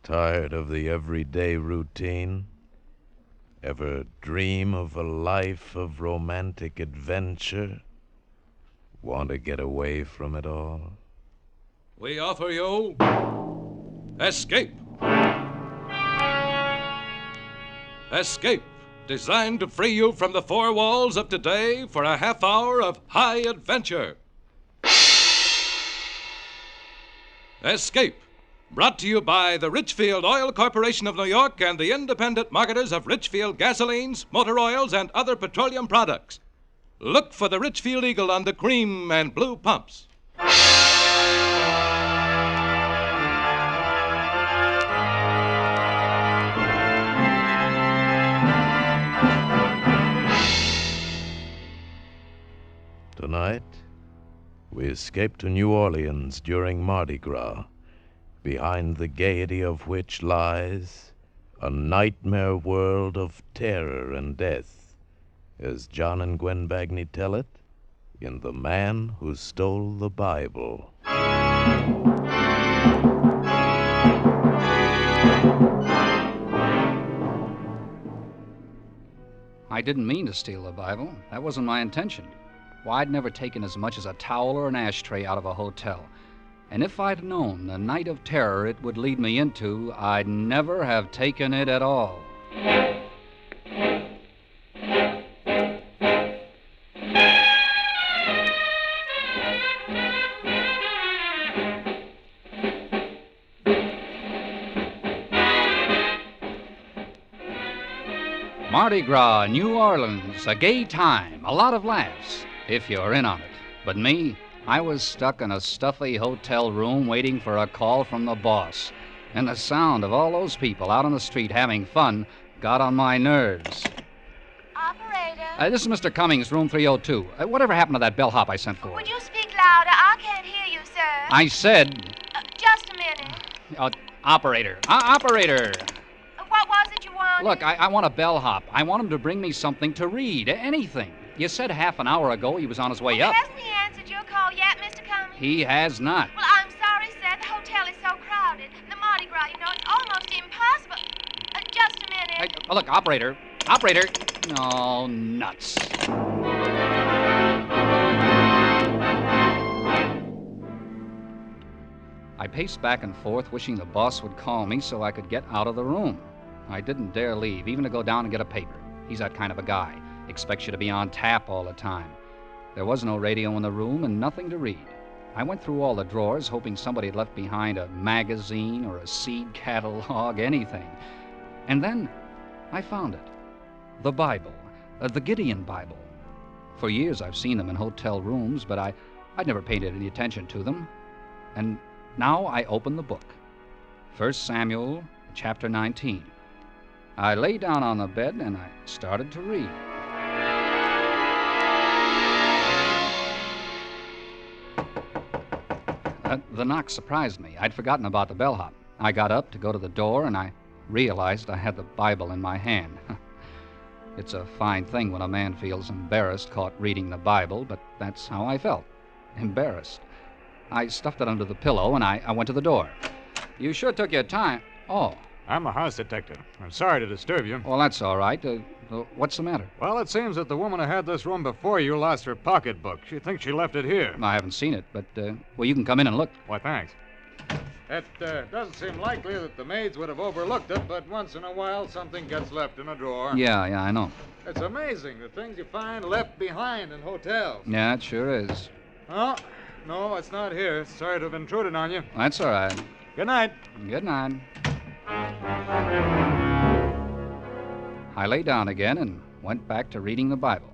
Tired of the everyday routine? Ever dream of a life of romantic adventure? Want to get away from it all? We offer you Escape. Escape, designed to free you from the four walls of today for a half hour of high adventure. Escape, brought to you by the Richfield Oil Corporation of New York and the independent marketers of Richfield gasolines, motor oils, and other petroleum products. Look for the Richfield Eagle on the cream and blue pumps. Tonight, we escape to New Orleans during Mardi Gras, behind the gaiety of which lies a nightmare world of terror and death, as John and Gwen Bagney tell it in The Man Who Stole the Bible. I didn't mean to steal the Bible. That wasn't my intention. Why, I'd never taken as much as a towel or an ashtray out of a hotel. And if I'd known the night of terror it would lead me into, I'd never have taken it at all. Mardi Gras, New Orleans, a gay time, a lot of laughs, if you're in on it. But me, I was stuck in a stuffy hotel room waiting for a call from the boss. And the sound of all those people out on the street having fun got on my nerves. Operator? This is Mr. Cummings, room 302. Whatever happened to that bellhop I sent for? Would you speak louder? I can't hear you, sir. I said... Just a minute. Operator. Operator! What was it you wanted? Look, I want a bellhop. I want him to bring me something to read, anything. You said half an hour ago he was on his way up. Hasn't he answered your call yet, Mr. Cummings? He has not. Well, I'm sorry, sir. The hotel is so crowded. The Mardi Gras, you know, it's almost impossible. Just a minute. Look, operator. Operator. Oh, nuts. I paced back and forth, wishing the boss would call me so I could get out of the room. I didn't dare leave, even to go down and get a paper. He's that kind of a guy. Expects you to be on tap all the time. There was no radio in the room and nothing to read. I went through all the drawers, hoping somebody had left behind a magazine or a seed catalog, anything. And then I found it. The Bible. The Gideon Bible. For years I've seen them in hotel rooms, but I'd never paid any attention to them. And now I opened the book. 1 Samuel, chapter 19. I lay down on the bed and I started to read. The knock surprised me. I'd forgotten about the bellhop. I got up to go to the door and I realized I had the Bible in my hand. It's a fine thing when a man feels embarrassed caught reading the Bible, but that's how I felt. Embarrassed. I stuffed it under the pillow and I went to the door. You sure took your time. Oh. I'm a house detective. I'm sorry to disturb you. Well, that's all right. What's the matter? Well, it seems that the woman who had this room before you lost her pocketbook. She thinks she left it here. I haven't seen it, but, well, you can come in and look. Why, thanks. It doesn't seem likely that the maids would have overlooked it, but once in a while something gets left in a drawer. Yeah, I know. It's amazing, the things you find left behind in hotels. Yeah, it sure is. Oh, no, it's not here. Sorry to have intruded on you. That's all right. Good night. Good night. I lay down again and went back to reading the Bible.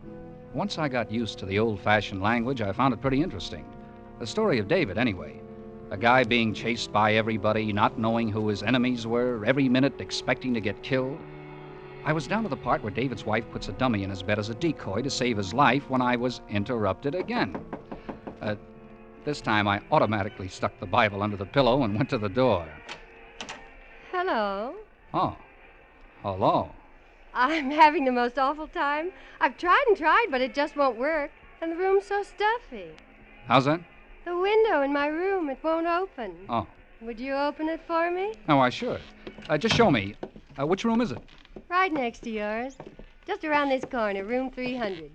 Once I got used to the old-fashioned language, I found it pretty interesting. The story of David, anyway. A guy being chased by everybody, not knowing who his enemies were, every minute expecting to get killed. I was down to the part where David's wife puts a dummy in his bed as a decoy to save his life when I was interrupted again. This time I automatically stuck the Bible under the pillow and went to the door. Hello. Oh, hello. I'm having the most awful time. I've tried and tried, but it just won't work. And the room's so stuffy. How's that? The window in my room, it won't open. Oh, Would you open it for me? Oh, I should. Just show me. Which room is it? Right next to yours. Just around this corner, room 300.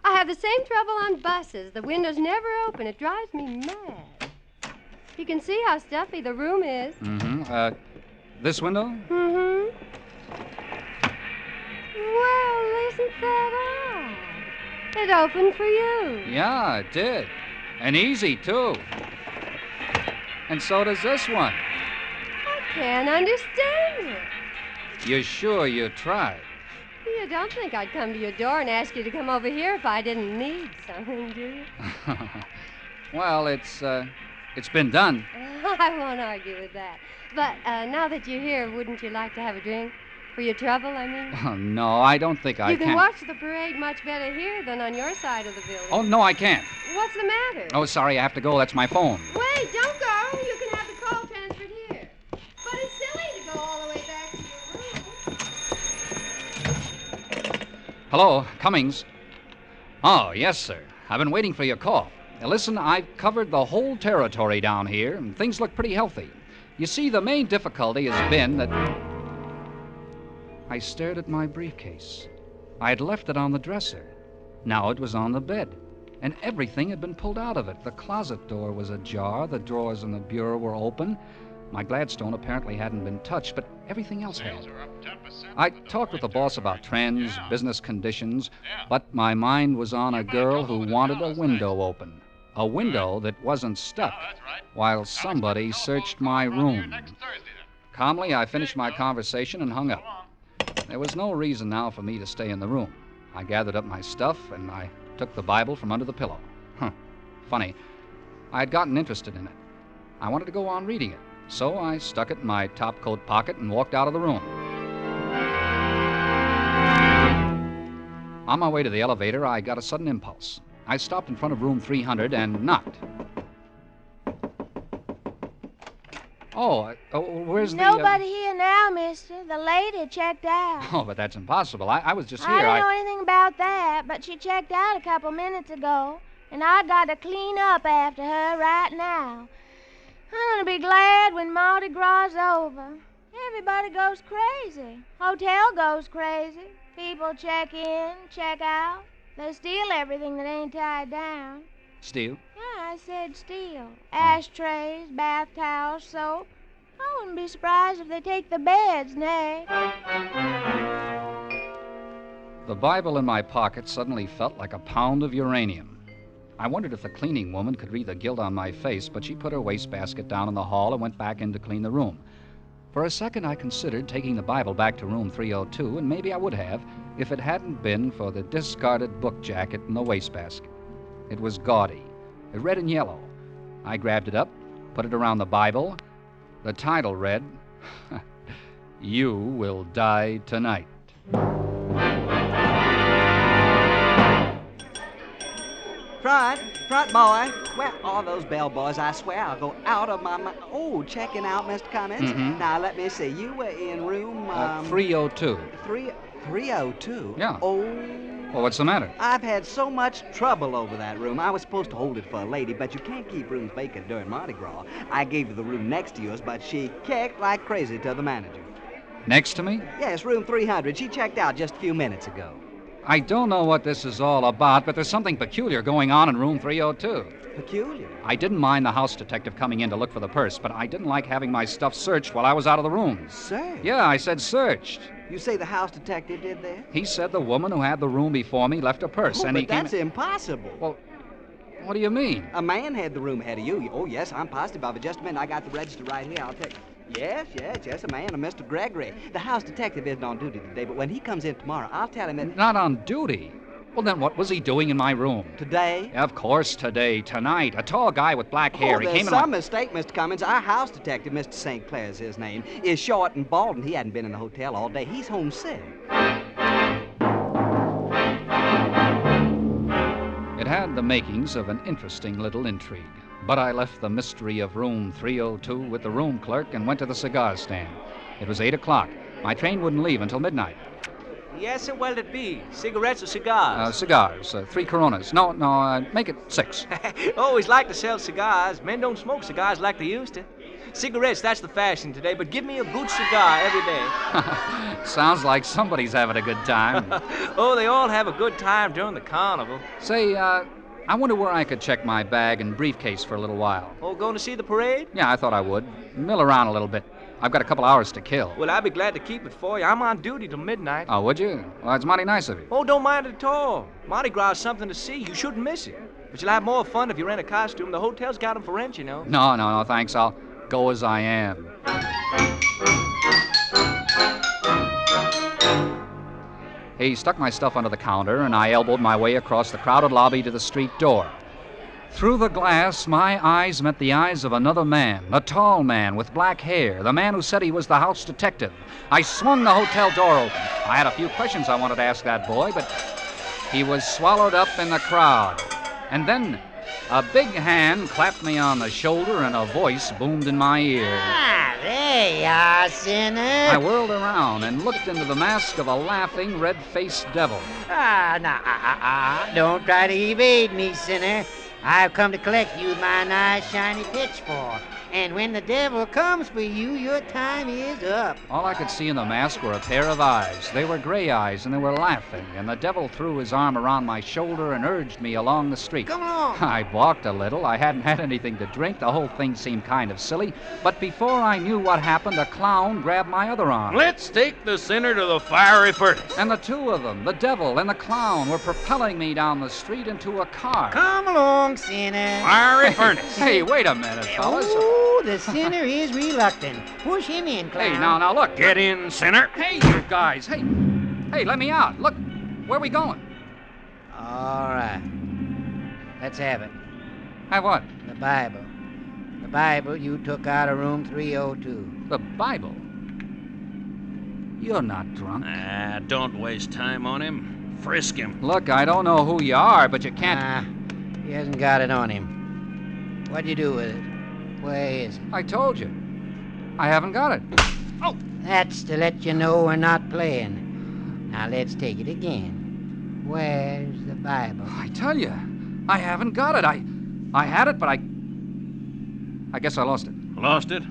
I have the same trouble on buses. The windows never open. It drives me mad. You can see how stuffy the room is. Mm-hmm. This window? Mm-hmm. Well, isn't that odd? It opened for you. Yeah, it did. And easy, too. And so does this one. I can't understand it. You sure you tried? You don't think I'd come to your door and ask you to come over here if I didn't need something, do you? Well, it's been done. I won't argue with that. But now that you're here, wouldn't you like to have a drink? For your trouble, I mean? Oh, no, I don't think I You can. can watch the parade much better here than on your side of the building. Oh, no, I can't. What's the matter? Oh, sorry, I have to go. That's my phone. Wait, don't go. You can have the call transferred here. But it's silly to go all the way back to your room. Hello, Cummings. Oh, yes, sir. I've been waiting for your call. Now, listen, I've covered the whole territory down here, and things look pretty healthy. You see, the main difficulty has been that... I stared at my briefcase. I had left it on the dresser. Now it was on the bed, and everything had been pulled out of it. The closet door was ajar, the drawers in the bureau were open. My Gladstone apparently hadn't been touched, but everything else had. I talked with the boss about trends, business conditions, but my mind was on a girl who wanted a window open. A window that wasn't stuck, while somebody searched my room. Calmly, I finished my conversation and hung up. There was no reason now for me to stay in the room. I gathered up my stuff, and I took the Bible from under the pillow. Funny. I had gotten interested in it. I wanted to go on reading it, so I stuck it in my top coat pocket and walked out of the room. On my way to the elevator, I got a sudden impulse. I stopped in front of room 300 and knocked. Where's Nobody here now, mister. The lady checked out. Oh, but that's impossible. I was just here. I don't know anything about that, but she checked out a couple minutes ago, and I got to clean up after her right now. I'm going to be glad when Mardi Gras is over. Everybody goes crazy. Hotel goes crazy. People check in, check out. They steal everything that ain't tied down. Steal? Yeah, I said steal. Ashtrays, bath towels, soap. I wouldn't be surprised if they take the beds next. The Bible in my pocket suddenly felt like a pound of uranium. I wondered if the cleaning woman could read the guilt on my face, but she put her wastebasket down in the hall and went back in to clean the room. For a second, I considered taking the Bible back to room 302, and maybe I would have if it hadn't been for the discarded book jacket in the wastebasket. It was gaudy, red and yellow. I grabbed it up, put it around the Bible. The title read, You Will Die Tonight. Front boy. Where are those bellboys? I swear I'll go out of my mind. Oh, checking out, Mr. Cummings. Mm-hmm. Now, let me see. You were in room... 302. 302? Yeah. Oh... Well, what's the matter? I've had so much trouble over that room. I was supposed to hold it for a lady, but you can't keep rooms vacant during Mardi Gras. I gave her the room next to yours, but she kicked like crazy to the manager. Next to me? Yes, room 300. She checked out just a few minutes ago. I don't know what this is all about, but there's something peculiar going on in room 302. Peculiar? I didn't mind the house detective coming in to look for the purse, but I didn't like having my stuff searched while I was out of the room. Searched? Yeah, I said searched. You say the house detective did that? He said the woman who had the room before me left a purse, and but he came... that's impossible. Well, what do you mean? A man had the room ahead of you. Oh, yes, I'm positive of it. Just a minute, I got the register right here. I'll take... Yes, a man, a Mr. Gregory. The house detective isn't on duty today, but when he comes in tomorrow, I'll tell him that... Not on duty? Well, then what was he doing in my room? Today? Of course, today, tonight. A tall guy with black hair. Oh, He there's came in some mistake, Mr. Cummings. Our house detective, Mr. St. Clair's his name, is short and bald, and he hadn't been in the hotel all day. He's homesick. It had the makings of an interesting little intrigue. But I left the mystery of room 302 with the room clerk and went to the cigar stand. It was 8 o'clock. My train wouldn't leave until midnight. Yes, sir, what'll it be? Cigarettes or cigars? Cigars. 3 Coronas. No, make it 6. Always like to sell cigars. Men don't smoke cigars like they used to. Cigarettes, that's the fashion today, but give me a good cigar every day. Sounds like somebody's having a good time. Oh, they all have a good time during the carnival. Say, I wonder where I could check my bag and briefcase for a little while. Oh, going to see the parade? Yeah, I thought I would. Mill around a little bit. I've got a couple hours to kill. Well, I'd be glad to keep it for you. I'm on duty till midnight. Oh, would you? Well, that's mighty nice of you. Oh, don't mind it at all. Mardi Gras is something to see. You shouldn't miss it. But you'll have more fun if you rent a costume. The hotel's got them for rent, you know. No, thanks. I'll go as I am. He stuck my stuff under the counter, and I elbowed my way across the crowded lobby to the street door. Through the glass, my eyes met the eyes of another man, a tall man with black hair, the man who said he was the house detective. I swung the hotel door open. I had a few questions I wanted to ask that boy, but he was swallowed up in the crowd. And then a big hand clapped me on the shoulder, and a voice boomed in my ear. Ah, there you are, sinner. I whirled around and looked into the mask of a laughing, red-faced devil. Don't try to evade me, sinner. I've come to collect you with my nice shiny pitchfork. And when the devil comes for you, your time is up. All I could see in the mask were a pair of eyes. They were gray eyes, and they were laughing. And the devil threw his arm around my shoulder and urged me along the street. Come along. I balked a little. I hadn't had anything to drink. The whole thing seemed kind of silly. But before I knew what happened, a clown grabbed my other arm. Let's take the sinner to the fiery furnace. And the two of them, the devil and the clown, were propelling me down the street into a car. Come along, sinner. Fiery furnace. Hey, wait a minute, fellas. Oh, the sinner is reluctant. Push him in, clown. Hey, now, look. Get in, sinner. Hey, you guys. Hey, let me out. Look, where are we going? All right. Let's have it. Have what? The Bible. The Bible you took out of room 302. The Bible? You're not drunk. Ah, don't waste time on him. Frisk him. Look, I don't know who you are, but you can't... He hasn't got it on him. What'd you do with it? Where is it? I told you. I haven't got it. Oh! That's to let you know we're not playing. Now let's take it again. Where's the Bible? I tell you, I haven't got it. I had it, but I guess I lost it. Lost it?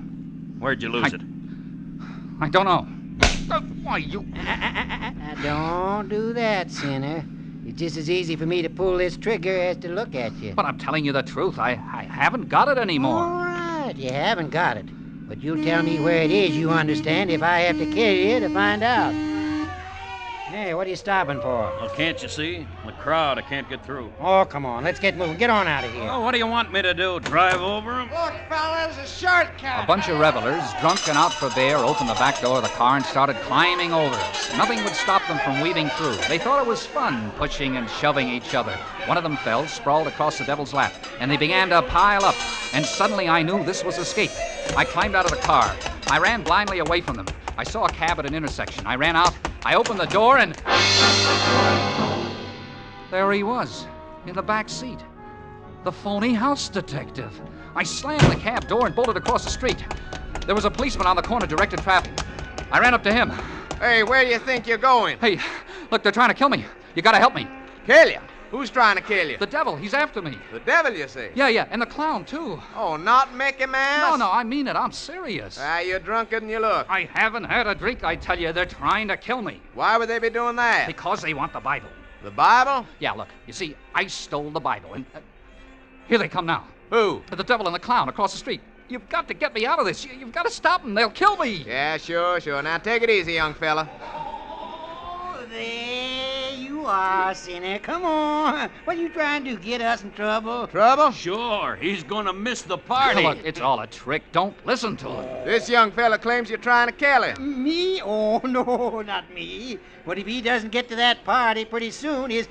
Where'd you lose it? I don't know. Why, you... Don't do that, sinner. It's just as easy for me to pull this trigger as to look at you. But I'm telling you the truth. I haven't got it anymore. All right, you haven't got it. But you'll tell me where it is, you understand, if I have to carry you to find out. Hey, what are you stopping for? Well, can't you see? The crowd, I can't get through. Oh, come on, let's get moving. Get on out of here. Oh, what do you want me to do? Drive over him? Look, fellas, a shortcut. A bunch of revelers, drunk and out for beer, opened the back door of the car and started climbing over us. Nothing would stop them from weaving through. They thought it was fun, pushing and shoving each other. One of them fell, sprawled across the devil's lap, and they began to pile up. And suddenly I knew this was escape. I climbed out of the car. I ran blindly away from them. I saw a cab at an intersection. I ran out. I opened the door and... there he was, in the back seat. The phony house detective. I slammed the cab door and bolted across the street. There was a policeman on the corner directing traffic. I ran up to him. Hey, where do you think you're going? Hey, look, they're trying to kill me. You gotta help me. Kill you? Who's trying to kill you? The devil. He's after me. The devil, you say? Yeah, and the clown, too. Oh, not Mickey Mouse? No, I mean it. I'm serious. You're drunker than you look. I haven't had a drink, I tell you. They're trying to kill me. Why would they be doing that? Because they want the Bible. The Bible? Yeah, look, you see, I stole the Bible, and here they come now. Who? The devil and the clown across the street. You've got to get me out of this. You've got to stop them. They'll kill me. Yeah, sure. Now take it easy, young fella. Oh, there you are, sinner. Come on. What are you trying to do? Get us in trouble? Trouble? Sure. He's gonna miss the party. Look, it's all a trick. Don't listen to him. This young fella claims you're trying to kill him. Me? Oh, no, not me. But if he doesn't get to that party pretty soon, his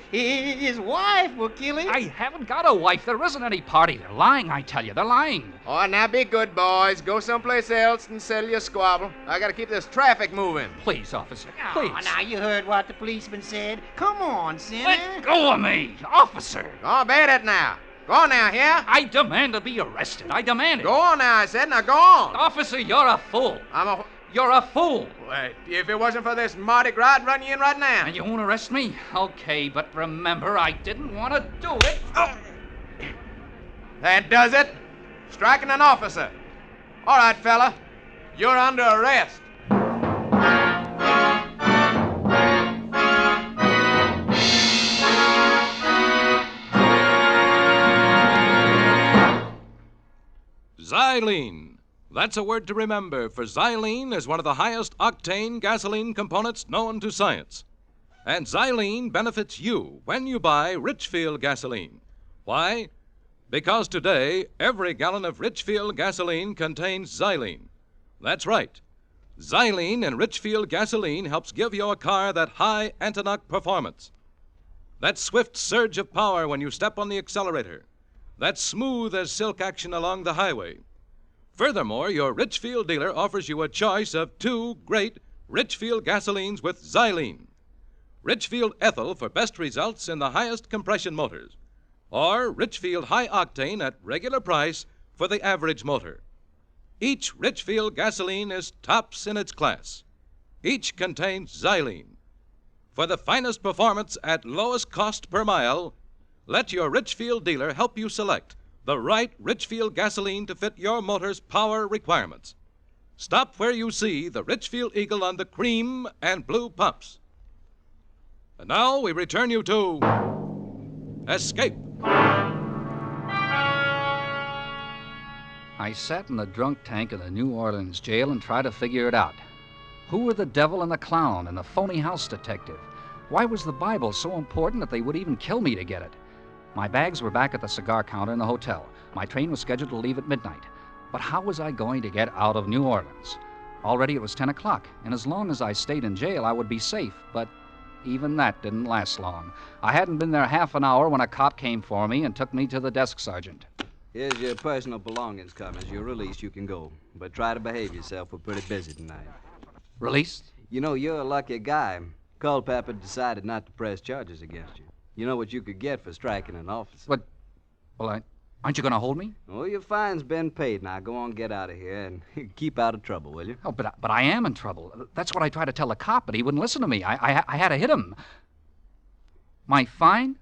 wife will kill him. I haven't got a wife. There isn't any party. They're lying, I tell you. They're lying. Oh, now be good, boys. Go someplace else and settle your squabble. I gotta keep this traffic moving. Please, officer. Oh, Please. now you heard what the policeman said. Come on, sinner. Let go of me, officer. Oh, beat it now. Go on now, here. I demand to be arrested. I demand it. Go on now, I said. Now go on. Officer, you're a fool. I'm a... You're a fool. Wait, if it wasn't for this Mardi Gras, I'd run you in right now. And you won't arrest me? Okay, but remember, I didn't want to do it. Oh. That does it. Striking an officer. All right, fella. You're under arrest. Xylene. That's a word to remember, for xylene is one of the highest octane gasoline components known to science. And xylene benefits you when you buy Richfield gasoline. Why? Because today, every gallon of Richfield gasoline contains xylene. That's right. Xylene in Richfield gasoline helps give your car that high anti-knock performance. That swift surge of power when you step on the accelerator. That smooth as silk action along the highway. Furthermore, your Richfield dealer offers you a choice of 2 great Richfield gasolines with xylene. Richfield ethyl for best results in the highest compression motors. Or Richfield high octane at regular price for the average motor. Each Richfield gasoline is tops in its class. Each contains xylene. For the finest performance at lowest cost per mile, let your Richfield dealer help you select the right Richfield gasoline to fit your motor's power requirements. Stop where you see the Richfield Eagle on the cream and blue pumps. And now we return you to Escape. I sat in the drunk tank of the New Orleans jail and tried to figure it out. Who were the devil and the clown and the phony house detective? Why was the Bible so important that they would even kill me to get it? My bags were back at the cigar counter in the hotel. My train was scheduled to leave at midnight. But how was I going to get out of New Orleans? Already it was 10 o'clock, and as long as I stayed in jail, I would be safe. But even that didn't last long. I hadn't been there half an hour when a cop came for me and took me to the desk sergeant. Here's your personal belongings, Cummins. You're released. You can go. But try to behave yourself. We're pretty busy tonight. Released? You know, you're a lucky guy. Culpepper decided not to press charges against you. You know what you could get for striking an officer. But, well, aren't you going to hold me? Oh, your fine's been paid. Now go on, get out of here, and keep out of trouble, will you? Oh, but I am in trouble. That's what I tried to tell the cop, but he wouldn't listen to me. I had to hit him. My fine?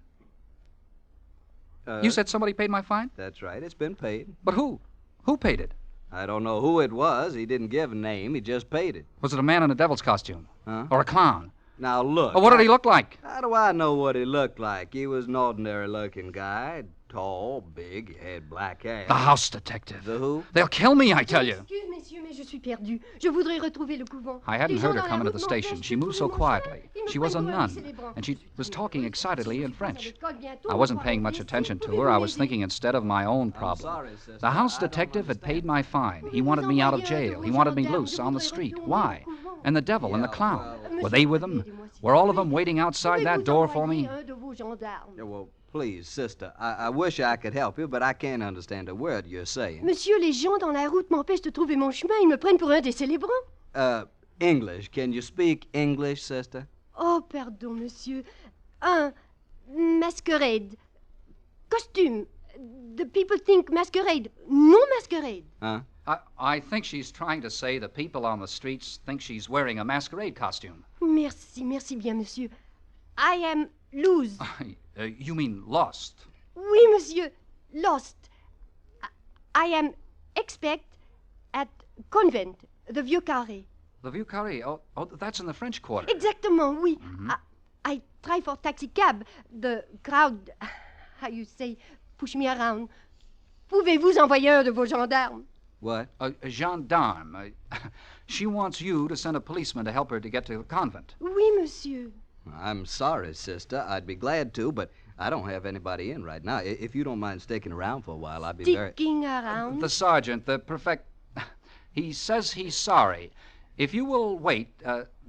You said somebody paid my fine? That's right. It's been paid. But who? Who paid it? I don't know who it was. He didn't give a name. He just paid it. Was it a man in a devil's costume? Huh? Or a clown? Now, look. Well, what did he look like? How do I know what he looked like? He was an ordinary-looking guy. Tall, big, he had black hair. The house detective. The who? They'll kill me, I tell you. Excuse, messieurs, mais je suis perdue. Je voudrais retrouver le couvent. I hadn't heard her come into the station. She moved so quietly. She was a nun, and she was talking excitedly in French. I wasn't paying much attention to her. I was thinking instead of my own problem. The house detective had paid my fine. He wanted me out of jail. He wanted me loose on the street. Why? And the devil and the clown. Were they with him? Were all of them waiting outside that door for me? Yeah, well, please, sister, I wish I could help you, but I can't understand a word you're saying. Monsieur, les gens dans la route m'empêchent de trouver mon chemin. Ils me prennent pour un des célébrants. English. Can you speak English, sister? Oh, pardon, monsieur. Masquerade. Costume. The people think masquerade. Non masquerade. Huh? I think she's trying to say the people on the streets think she's wearing a masquerade costume. Merci bien, monsieur. I am loose. You mean lost? Oui, monsieur. Lost. I am expect at convent, the Vieux Carré. The Vieux Carré? Oh, that's in the French Quarter. Exactement, oui. Mm-hmm. I try for taxi cab. The crowd, how you say, push me around. Pouvez-vous envoyer un de vos gendarmes? What? A gendarme. She wants you to send a policeman to help her to get to the convent. Oui, monsieur. I'm sorry, sister. I'd be glad to, but I don't have anybody in right now. If you don't mind sticking around for a while, I'd be very... Sticking around? The sergeant, the he says he's sorry. If you will wait,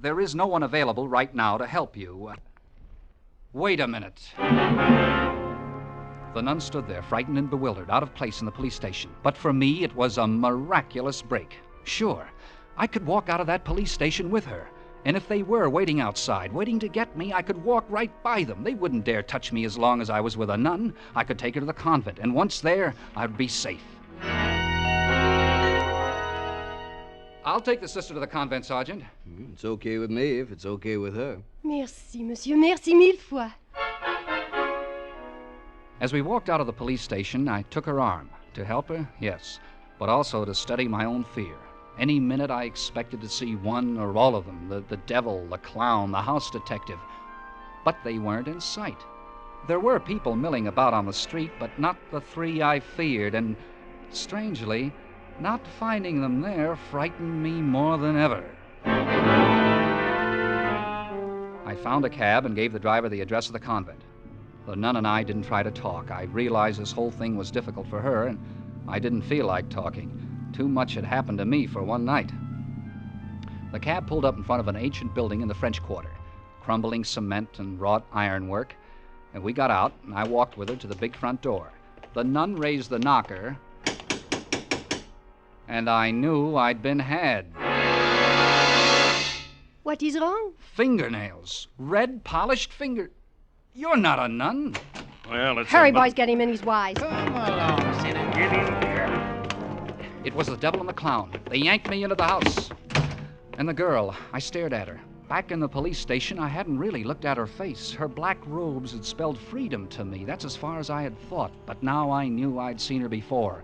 there is no one available right now to help you. Wait a minute. The nun stood there, frightened and bewildered, out of place in the police station. But for me, it was a miraculous break. Sure, I could walk out of that police station with her. And if they were waiting outside, waiting to get me, I could walk right by them. They wouldn't dare touch me as long as I was with a nun. I could take her to the convent, and once there, I'd be safe. I'll take the sister to the convent, Sergeant. It's okay with me if it's okay with her. Merci, monsieur. Merci mille fois. As we walked out of the police station, I took her arm. To help her? Yes. but also to study my own fear. Any minute I expected to see one or all of them, the devil, the clown, the house detective. But they weren't in sight. There were people milling about on the street, but not the three I feared, and strangely, not finding them there frightened me more than ever. I found a cab and gave the driver the address of the convent. The nun and I didn't try to talk. I realized this whole thing was difficult for her, and I didn't feel like talking. Too much had happened to me for one night. The cab pulled up in front of an ancient building in the French Quarter, crumbling cement and wrought ironwork, and we got out, and I walked with her to the big front door. The nun raised the knocker, and I knew I'd been had. What is wrong? Fingernails. Red, polished finger... You're not a nun. Well, it's Hurry, boys, get him in. He's wise. Come along, sinner. Get in here. It was the devil and the clown. They yanked me into the house. And the girl, I stared at her. Back in the police station, I hadn't really looked at her face. Her black robes had spelled freedom to me. That's as far as I had thought. But now I knew I'd seen her before.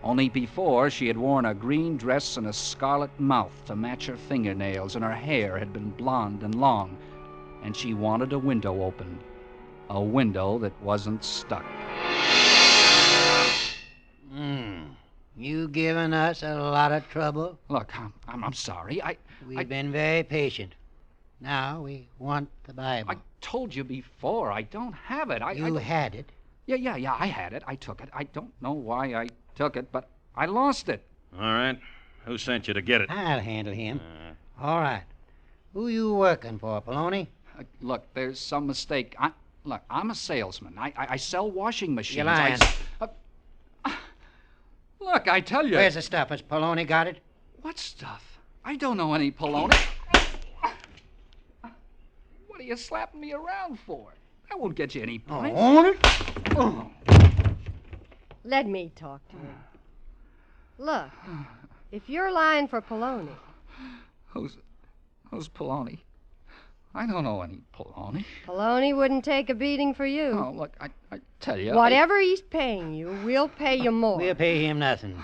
Only before, she had worn a green dress and a scarlet mouth to match her fingernails, and her hair had been blonde and long. And she wanted a window opened. A window that wasn't stuck. You given us a lot of trouble. Look, I'm sorry. We've been very patient. Now we want the Bible. I told you before, I don't have it. You had it? Yeah, I had it. I took it. I don't know why I took it, but I lost it. All right. Who sent you to get it? I'll handle him. All right. Who you working for, Poloni? Look, there's some mistake. I'm a salesman. I sell washing machines. You're lying. Look, I tell you. Where's the stuff? Has Poloni got it? What stuff? I don't know any Poloni. What are you slapping me around for? That won't get you any points. Own it? Oh. Let me talk to him. Look, if you're lying for Poloni... Who's Poloni? I don't know any Poloni. Poloni wouldn't take a beating for you. Oh, look, I tell you... Whatever he's paying you, we'll pay you more. We'll pay him nothing.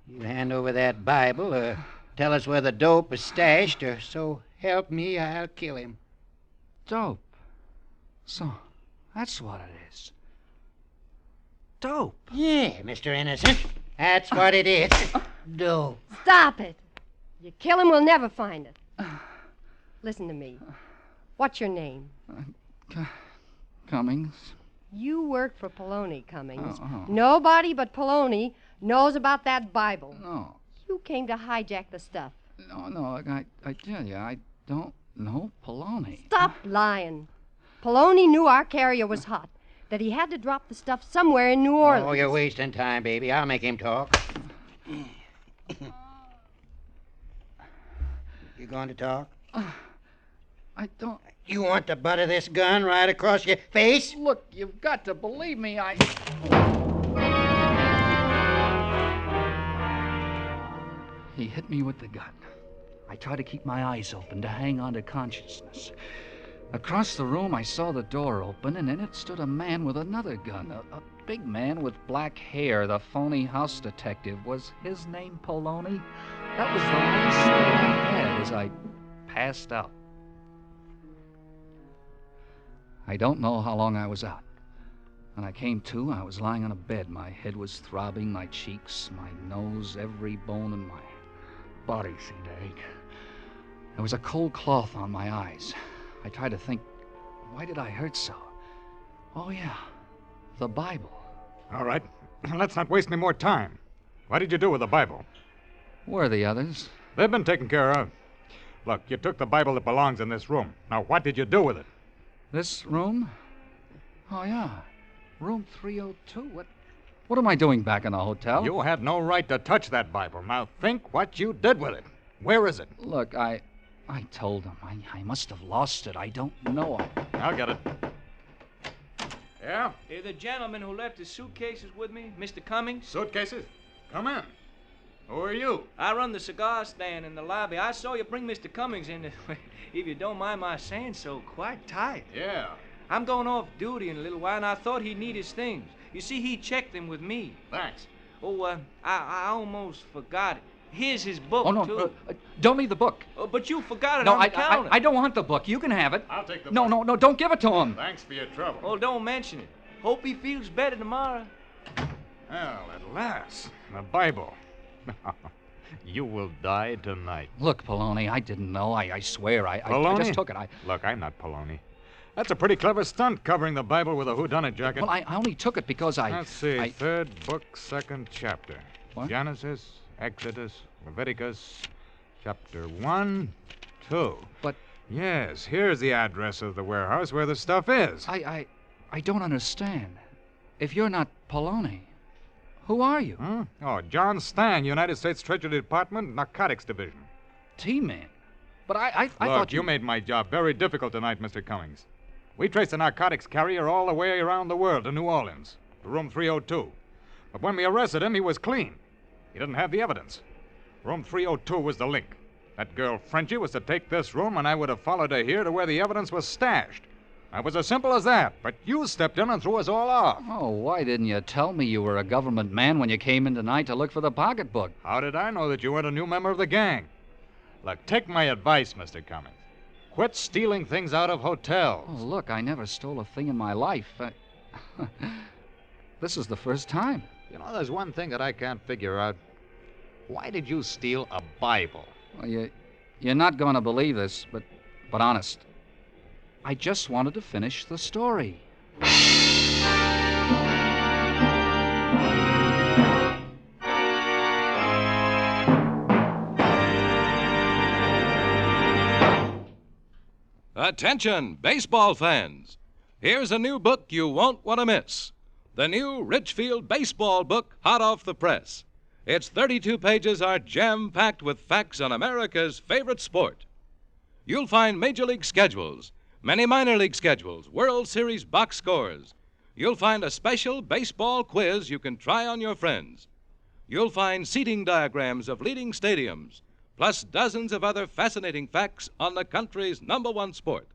You hand over that Bible, or tell us where the dope is stashed, or so help me, I'll kill him. Dope? So, that's what it is. Dope? Yeah, Mr. Innocent. That's what it is. Dope. Stop it. You kill him, we'll never find it. Listen to me. What's your name? Cummings. You work for Poloni, Cummings. Oh. Nobody but Poloni knows about that Bible. No. You came to hijack the stuff. No, I tell you, I don't know Poloni. Stop lying. Poloni knew our carrier was hot, that he had to drop the stuff somewhere in New Orleans. Oh, you're wasting time, baby. I'll make him talk. You going to talk? I don't... You want the butt of this gun right across your face? Look, you've got to believe me, He hit me with the gun. I tried to keep my eyes open, to hang on to consciousness. Across the room, I saw the door open, and in it stood a man with another gun. A big man with black hair, the phony house detective. Was his name Poloni? That was the last thing I had as I passed out. I don't know how long I was out. When I came to, I was lying on a bed. My head was throbbing, my cheeks, my nose, every bone in my body seemed to ache. There was a cold cloth on my eyes. I tried to think, why did I hurt so? Oh, yeah, the Bible. All right, let's not waste any more time. What did you do with the Bible? Where are the others? They've been taken care of. Look, you took the Bible that belongs in this room. Now, what did you do with it? This room? Oh, yeah. Room 302. What am I doing back in the hotel? You had no right to touch that Bible. Now, think what you did with it. Where is it? Look, I told him. I must have lost it. I don't know. I'll get it. Yeah? Hey, the gentleman who left his suitcases with me, Mr. Cummings. Suitcases? Come in. Who are you? I run the cigar stand in the lobby. I saw you bring Mr. Cummings in. If you don't mind my saying so, quite tight. Yeah. I'm going off duty in a little while, and I thought he'd need his things. You see, he checked them with me. Thanks. Oh, I almost forgot it. Here's his book, Oh, no, too. don't leave the book. But you forgot it No, on the counter. I don't want the book. You can have it. I'll take the No, book. no, don't give it to him. Thanks for your trouble. Oh, don't mention it. Hope he feels better tomorrow. Well, at last, the Bible. You will die tonight. Look, Poloni, I didn't know. I swear, I Poloni? just took it. Look, I'm not Poloni. That's a pretty clever stunt, covering the Bible with a whodunit jacket. Well, I only took it because Let's see, third book, second chapter. What? Genesis, Exodus, Leviticus, chapter 1, 2. But... Yes, here's the address of the warehouse where the stuff is. I don't understand. If you're not Poloni, who are you? Hmm? Oh, John Stang, United States Treasury Department, Narcotics Division. T-Man. But I Look, thought you made my job very difficult tonight, Mr. Cummings. We traced the narcotics carrier all the way around the world to New Orleans, to room 302. But when we arrested him, he was clean. He didn't have the evidence. Room 302 was the link. That girl, Frenchie, was to take this room, and I would have followed her here to where the evidence was stashed. It was as simple as that, but you stepped in and threw us all off. Oh, why didn't you tell me you were a government man when you came in tonight to look for the pocketbook? How did I know that you weren't a new member of the gang? Look, take my advice, Mr. Cummings. Quit stealing things out of hotels. Oh, look, I never stole a thing in my life. This is the first time. You know, there's one thing that I can't figure out. Why did you steal a Bible? Well, you're not going to believe this, but honest, I just wanted to finish the story. Attention, baseball fans. Here's a new book you won't want to miss. The new Richfield Baseball book, hot off the press. Its 32 pages are jam-packed with facts on America's favorite sport. You'll find Major League schedules, many minor league schedules, World Series box scores. You'll find a special baseball quiz you can try on your friends. You'll find seating diagrams of leading stadiums, plus dozens of other fascinating facts on the country's #1 sport.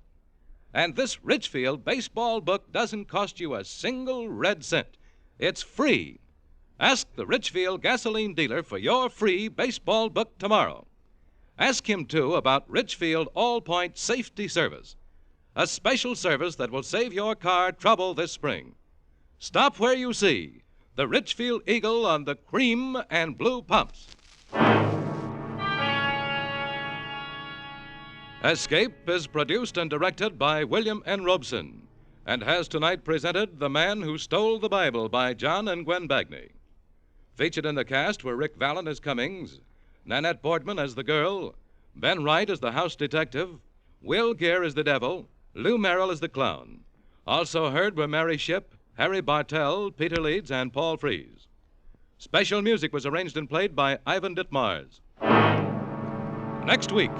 And this Richfield baseball book doesn't cost you a single red cent. It's free. Ask the Richfield gasoline dealer for your free baseball book tomorrow. Ask him, too, about Richfield All-Point Safety Service, a special service that will save your car trouble this spring. Stop where you see the Richfield Eagle on the cream and blue pumps. Escape is produced and directed by William N. Robeson and has tonight presented The Man Who Stole the Bible by John and Gwen Bagney. Featured in the cast were Rick Vallen as Cummings, Nanette Boardman as the girl, Ben Wright as the house detective, Will Gere as the devil, Lou Merrill as the clown. Also heard were Mary Shipp, Harry Bartell, Peter Leeds, and Paul Frees. Special music was arranged and played by Ivan Ditmars. Next week...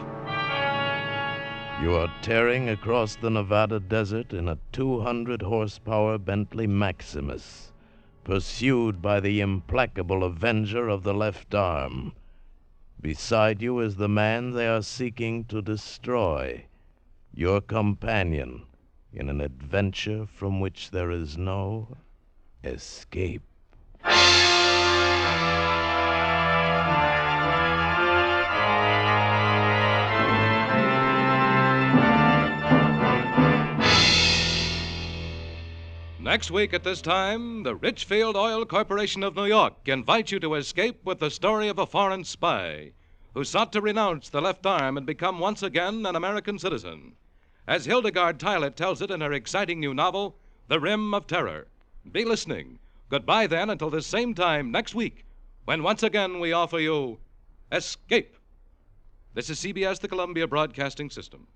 You are tearing across the Nevada desert in a 200-horsepower Bentley Maximus, pursued by the implacable avenger of the left arm. Beside you is the man they are seeking to destroy, your companion in an adventure from which there is no escape. Next week at this time, the Richfield Oil Corporation of New York invites you to escape with the story of a foreign spy who sought to renounce the left arm and become once again an American citizen. As Hildegard Tylett tells it in her exciting new novel, The Rim of Terror. Be listening. Goodbye then until this same time next week, when once again we offer you Escape. This is CBS, the Columbia Broadcasting System.